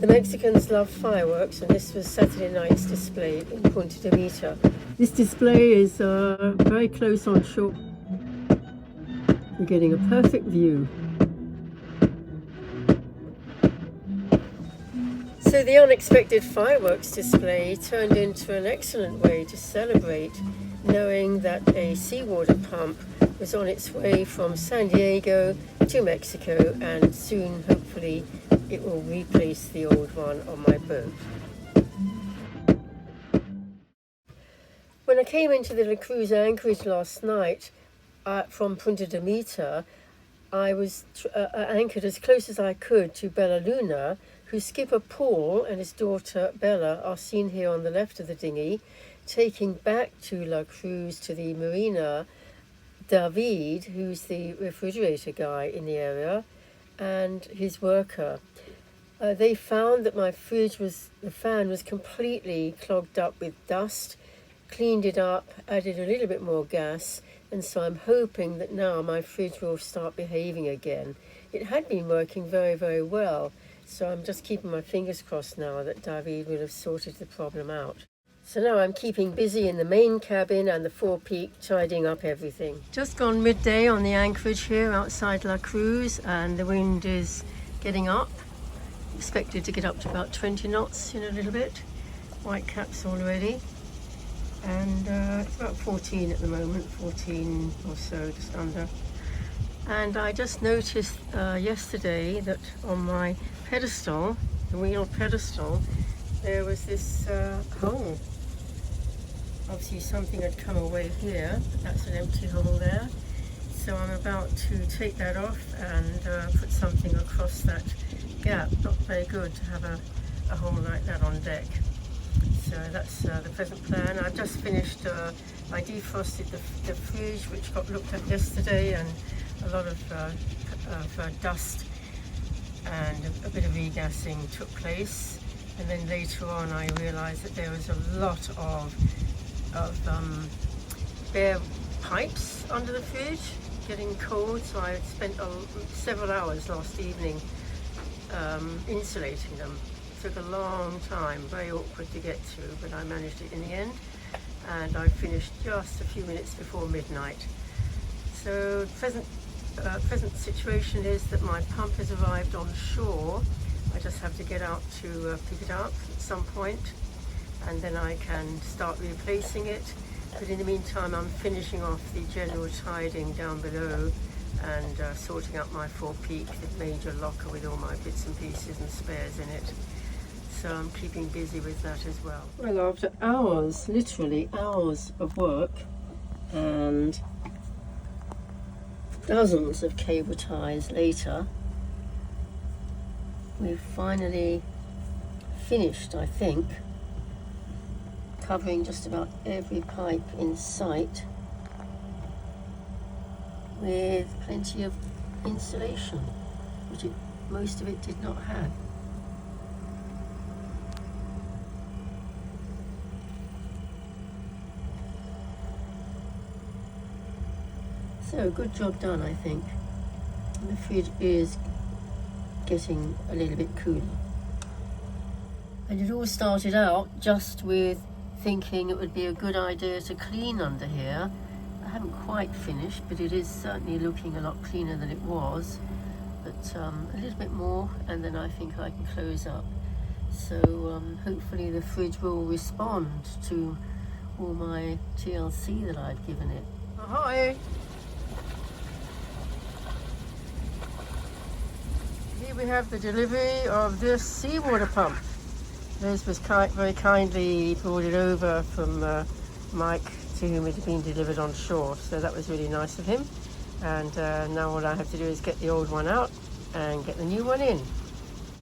The Mexicans love fireworks, and this was Saturday night's display in Punta de Mita. This display is very close on shore. We're getting a perfect view. So the unexpected fireworks display turned into an excellent way to celebrate, knowing that a seawater pump was on its way from San Diego to Mexico, and soon, hopefully, it will replace the old one on my boat. When I came into the La Cruz anchorage last night from Punta de Mita, I was anchored as close as I could to Bella Luna, whose skipper Paul and his daughter Bella are seen here on the left of the dinghy, taking back to La Cruz to the marina David, who's the refrigerator guy in the area, and his worker. They found that my the fan was completely clogged up with dust, cleaned it up, added a little bit more gas, and so I'm hoping that now my fridge will start behaving again. It had been working very, very well, so I'm just keeping my fingers crossed now that David will have sorted the problem out. So now I'm keeping busy in the main cabin and the forepeak, tidying up everything. Just gone midday on the anchorage here outside La Cruz, and the wind is getting up. Expected to get up to about 20 knots in a little bit. White caps already. And it's about 14 at the moment, 14 or so, just under. And I just noticed yesterday that on my pedestal, the wheel pedestal, there was this hole. Obviously something had come away here, but that's an empty hole there. So I'm about to take that off and put something across that gap. Not very good to have a hole like that on deck. So that's the present plan. I've just finished, I defrosted the fridge, which got looked at yesterday, and a lot of dust and a bit of regassing took place. And then later on I realised that there was a lot of bare pipes under the fridge, getting cold, so I spent several hours last evening insulating them. It took a long time, very awkward to get to, but I managed it in the end, and I finished just a few minutes before midnight. So present situation is that my pump has arrived on shore. I just have to get out to pick it up at some point, and then I can start replacing it. But in the meantime, I'm finishing off the general tidying down below and sorting out my forepeak, the major locker with all my bits and pieces and spares in it. So I'm keeping busy with that as well. Well, after hours, literally hours of work and dozens of cable ties later, we've finally finished, I think, covering just about every pipe in sight with plenty of insulation, which most of it did not have. So good job done, I think. And the fridge is getting a little bit cooler. And it all started out just with thinking it would be a good idea to clean under here. I haven't quite finished, but it is certainly looking a lot cleaner than it was. But a little bit more, and then I think I can close up. So hopefully the fridge will respond to all my TLC that I've given it. Ahoy! Here we have the delivery of this seawater pump. Liz was very kindly brought it over from Mike, to whom it had been delivered on shore, so that was really nice of him. And now all I have to do is get the old one out and get the new one in.